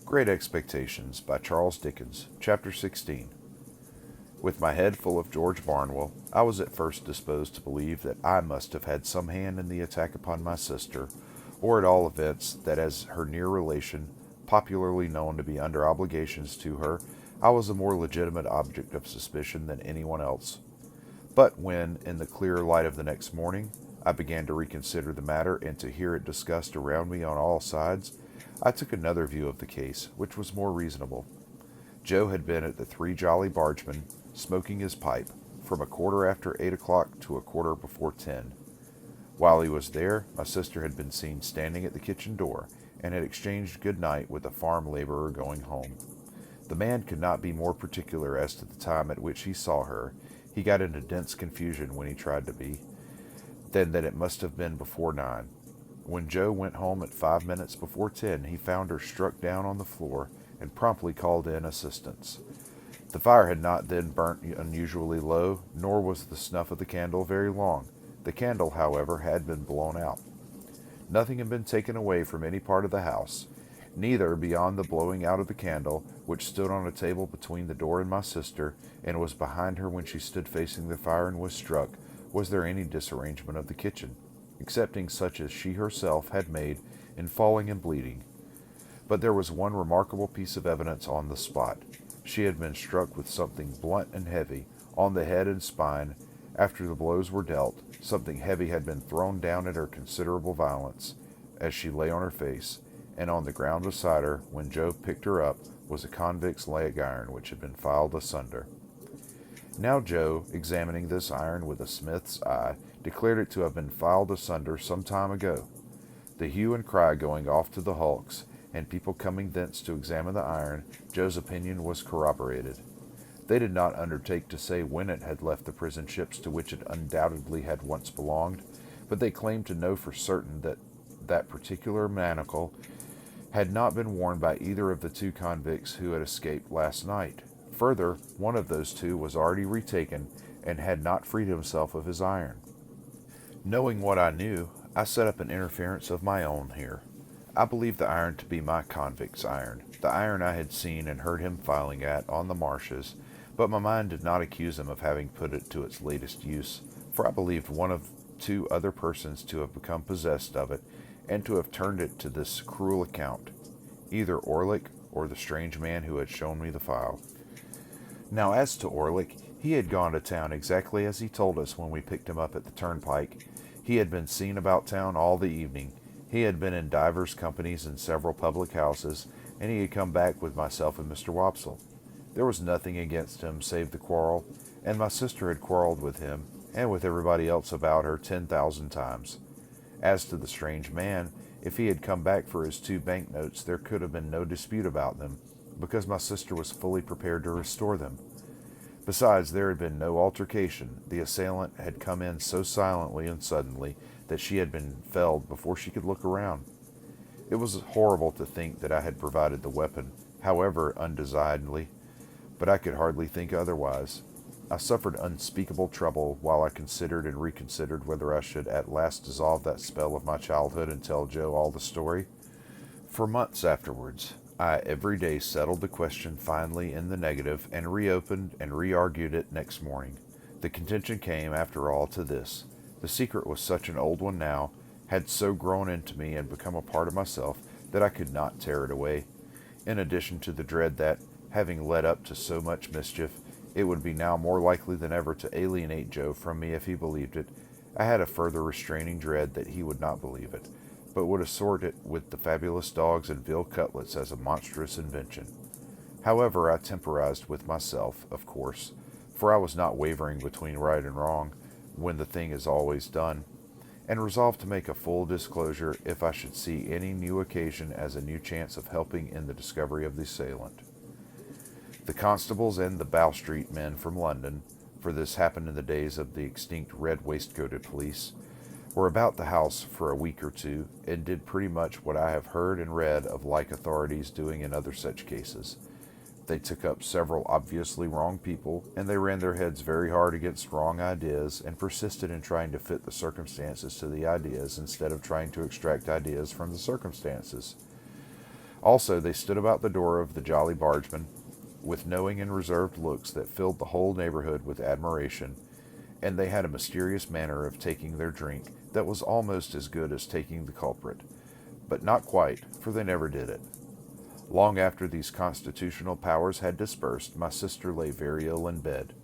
Great Expectations by Charles Dickens, Chapter 16. With my head full of George Barnwell, I was at first disposed to believe that I must have had some hand in the attack upon my sister, or at all events that as her near relation, popularly known to be under obligations to her, I was a more legitimate object of suspicion than anyone else. But when, in the clear light of the next morning, I began to reconsider the matter and to hear it discussed around me on all sides, I took another view of the case, which was more reasonable. Joe had been at the Three Jolly Bargemen, smoking his pipe, from a quarter after 8 o'clock to a quarter before 10. While he was there, my sister had been seen standing at the kitchen door, and had exchanged good night with a farm laborer going home. The man could not be more particular as to the time at which he saw her. He got into dense confusion when he tried to be, than that it must have been before 9. When Joe went home at 5 minutes before 10, he found her struck down on the floor and promptly called in assistance. The fire had not then burnt unusually low, nor was the snuff of the candle very long. The candle, however, had been blown out. Nothing had been taken away from any part of the house, neither beyond the blowing out of the candle, which stood on a table between the door and my sister, and was behind her when she stood facing the fire and was struck, was there any disarrangement of the kitchen, excepting such as she herself had made in falling and bleeding. But there was one remarkable piece of evidence on the spot. She had been struck with something blunt and heavy, on the head and spine. After the blows were dealt, something heavy had been thrown down at her considerable violence, as she lay on her face, and on the ground beside her, when Joe picked her up, was a convict's leg iron which had been filed asunder. Now Joe, examining this iron with a smith's eye, declared it to have been filed asunder some time ago. The hue and cry going off to the hulks, and people coming thence to examine the iron, Joe's opinion was corroborated. They did not undertake to say when it had left the prison ships to which it undoubtedly had once belonged, but they claimed to know for certain that that particular manacle had not been worn by either of the two convicts who had escaped last night. Further, one of those two was already retaken, and had not freed himself of his iron. Knowing what I knew, I set up an interference of my own here. I believed the iron to be my convict's iron, the iron I had seen and heard him filing at on the marshes, but my mind did not accuse him of having put it to its latest use, for I believed one of two other persons to have become possessed of it, and to have turned it to this cruel account, either Orlick or the strange man who had shown me the file. Now as to Orlick, he had gone to town exactly as he told us when we picked him up at the turnpike. He had been seen about town all the evening. He had been in divers companies in several public houses, and he had come back with myself and Mr. Wopsle. There was nothing against him save the quarrel, and my sister had quarrelled with him, and with everybody else about her 10,000 times. As to the strange man, if he had come back for his 2 banknotes, there could have been no dispute about them, because my sister was fully prepared to restore them. Besides, there had been no altercation. The assailant had come in so silently and suddenly that she had been felled before she could look around. It was horrible to think that I had provided the weapon, however undesignedly, but I could hardly think otherwise. I suffered unspeakable trouble while I considered and reconsidered whether I should at last dissolve that spell of my childhood and tell Joe all the story. For months afterwards, I every day settled the question finally in the negative, and reopened and re-argued it next morning. The contention came, after all, to this. The secret was such an old one now, had so grown into me and become a part of myself, that I could not tear it away. In addition to the dread that, having led up to so much mischief, it would be now more likely than ever to alienate Joe from me if he believed it, I had a further restraining dread that he would not believe it, but would assort it with the fabulous dogs and veal cutlets as a monstrous invention. However, I temporized with myself, of course, for I was not wavering between right and wrong, when the thing is always done, and resolved to make a full disclosure if I should see any new occasion as a new chance of helping in the discovery of the assailant. The constables and the Bow Street men from London, for this happened in the days of the extinct red waistcoated police, were about the house for a week or two, and did pretty much what I have heard and read of like authorities doing in other such cases. They took up several obviously wrong people, and they ran their heads very hard against wrong ideas, and persisted in trying to fit the circumstances to the ideas instead of trying to extract ideas from the circumstances. Also, they stood about the door of the Jolly Bargeman with knowing and reserved looks that filled the whole neighborhood with admiration, and they had a mysterious manner of taking their drink that was almost as good as taking the culprit, but not quite, for they never did it. Long after these constitutional powers had dispersed, my sister lay very ill in bed.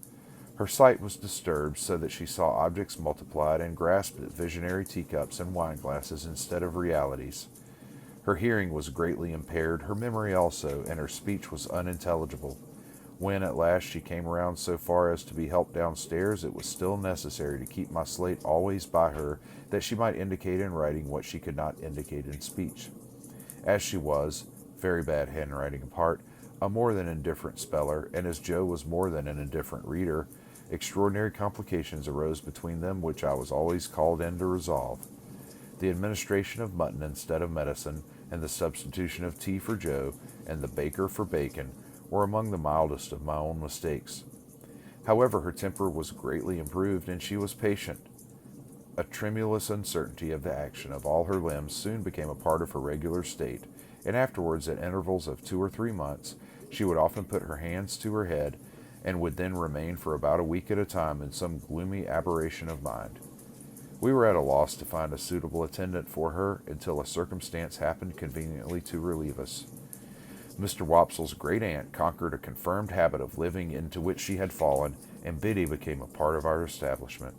Her sight was disturbed so that she saw objects multiplied and grasped at visionary teacups and wine glasses instead of realities. Her hearing was greatly impaired, her memory also, and her speech was unintelligible. When at last she came around so far as to be helped downstairs, it was still necessary to keep my slate always by her, that she might indicate in writing what she could not indicate in speech. As she was, very bad handwriting apart, a more than indifferent speller, and as Joe was more than an indifferent reader, extraordinary complications arose between them which I was always called in to resolve. The administration of mutton instead of medicine, and the substitution of tea for Joe, and the baker for bacon, were among the mildest of my own mistakes. However, her temper was greatly improved, and she was patient. A tremulous uncertainty of the action of all her limbs soon became a part of her regular state, and afterwards, at intervals of 2 or 3 months, she would often put her hands to her head, and would then remain for about a week at a time in some gloomy aberration of mind. We were at a loss to find a suitable attendant for her until a circumstance happened conveniently to relieve us. Mr. Wopsle's great-aunt conquered a confirmed habit of living into which she had fallen, and Biddy became a part of our establishment.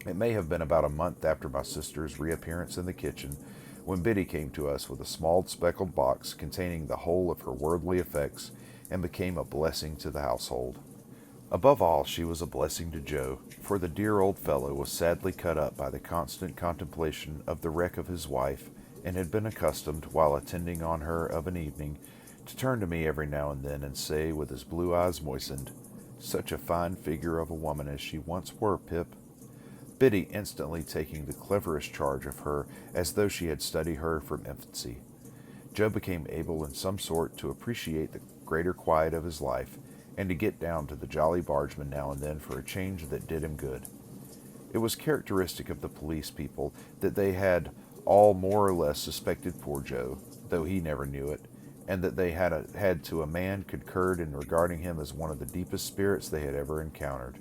It may have been about a month after my sister's reappearance in the kitchen, when Biddy came to us with a small speckled box containing the whole of her worldly effects, and became a blessing to the household. Above all, she was a blessing to Joe, for the dear old fellow was sadly cut up by the constant contemplation of the wreck of his wife, and had been accustomed, while attending on her of an evening, to turn to me every now and then and say, with his blue eyes moistened, "Such a fine figure of a woman as she once were, Pip," Biddy instantly taking the cleverest charge of her, as though she had studied her from infancy. Joe became able in some sort to appreciate the greater quiet of his life, and to get down to the Jolly Bargeman now and then for a change that did him good. It was characteristic of the police people that they had all more or less suspected poor Joe, though he never knew it, and that they had to a man concurred in regarding him as one of the deepest spirits they had ever encountered.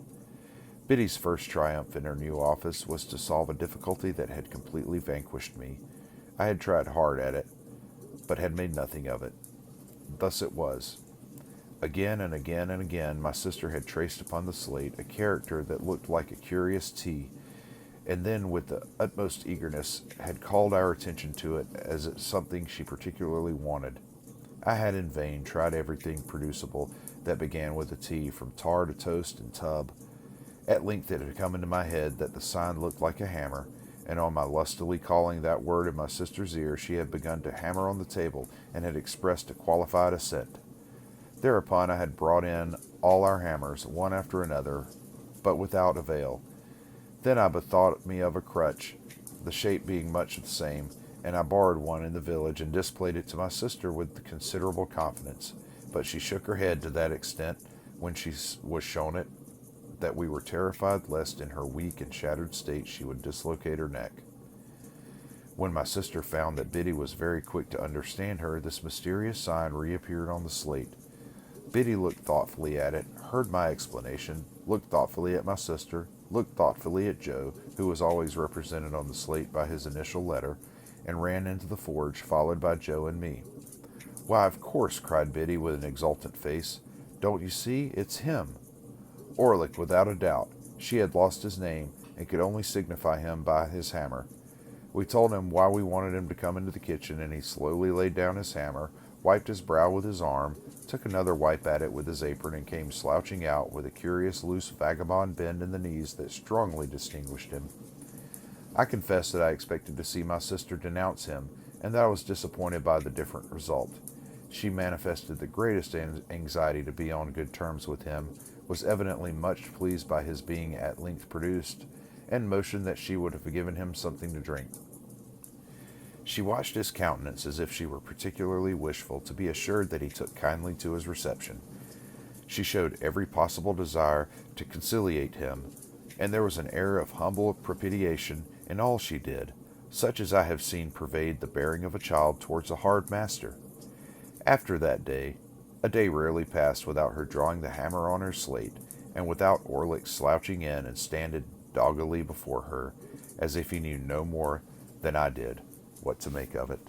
Biddy's first triumph in her new office was to solve a difficulty that had completely vanquished me. I had tried hard at it, but had made nothing of it. Thus it was. Again and again and again my sister had traced upon the slate a character that looked like a curious T, and then with the utmost eagerness had called our attention to it as something she particularly wanted. I had in vain tried everything producible that began with a T, from tar to toast and tub. At length it had come into my head that the sign looked like a hammer, and on my lustily calling that word in my sister's ear, she had begun to hammer on the table, and had expressed a qualified assent. Thereupon I had brought in all our hammers, one after another, but without avail. Then I bethought me of a crutch, the shape being much the same, and I borrowed one in the village, and displayed it to my sister with considerable confidence, but she shook her head to that extent when she was shown it, that we were terrified lest in her weak and shattered state she would dislocate her neck. When my sister found that Biddy was very quick to understand her, this mysterious sign reappeared on the slate. Biddy looked thoughtfully at it, heard my explanation, looked thoughtfully at my sister, looked thoughtfully at Joe, who was always represented on the slate by his initial letter, and ran into the forge, followed by Joe and me. "Why, of course," cried Biddy with an exultant face. "Don't you see? It's him." Orlick, without a doubt. She had lost his name, and could only signify him by his hammer. We told him why we wanted him to come into the kitchen, and he slowly laid down his hammer, wiped his brow with his arm, took another wipe at it with his apron, and came slouching out with a curious loose vagabond bend in the knees that strongly distinguished him. I confess that I expected to see my sister denounce him, and that I was disappointed by the different result. She manifested the greatest anxiety to be on good terms with him, was evidently much pleased by his being at length produced, and motioned that she would have given him something to drink. She watched his countenance as if she were particularly wishful to be assured that he took kindly to his reception. She showed every possible desire to conciliate him, and there was an air of humble propitiation in all she did, such as I have seen pervade the bearing of a child towards a hard master. After that day, a day rarely passed without her drawing the hammer on her slate, and without Orlick slouching in and standing doggedly before her, as if he knew no more than I did what to make of it.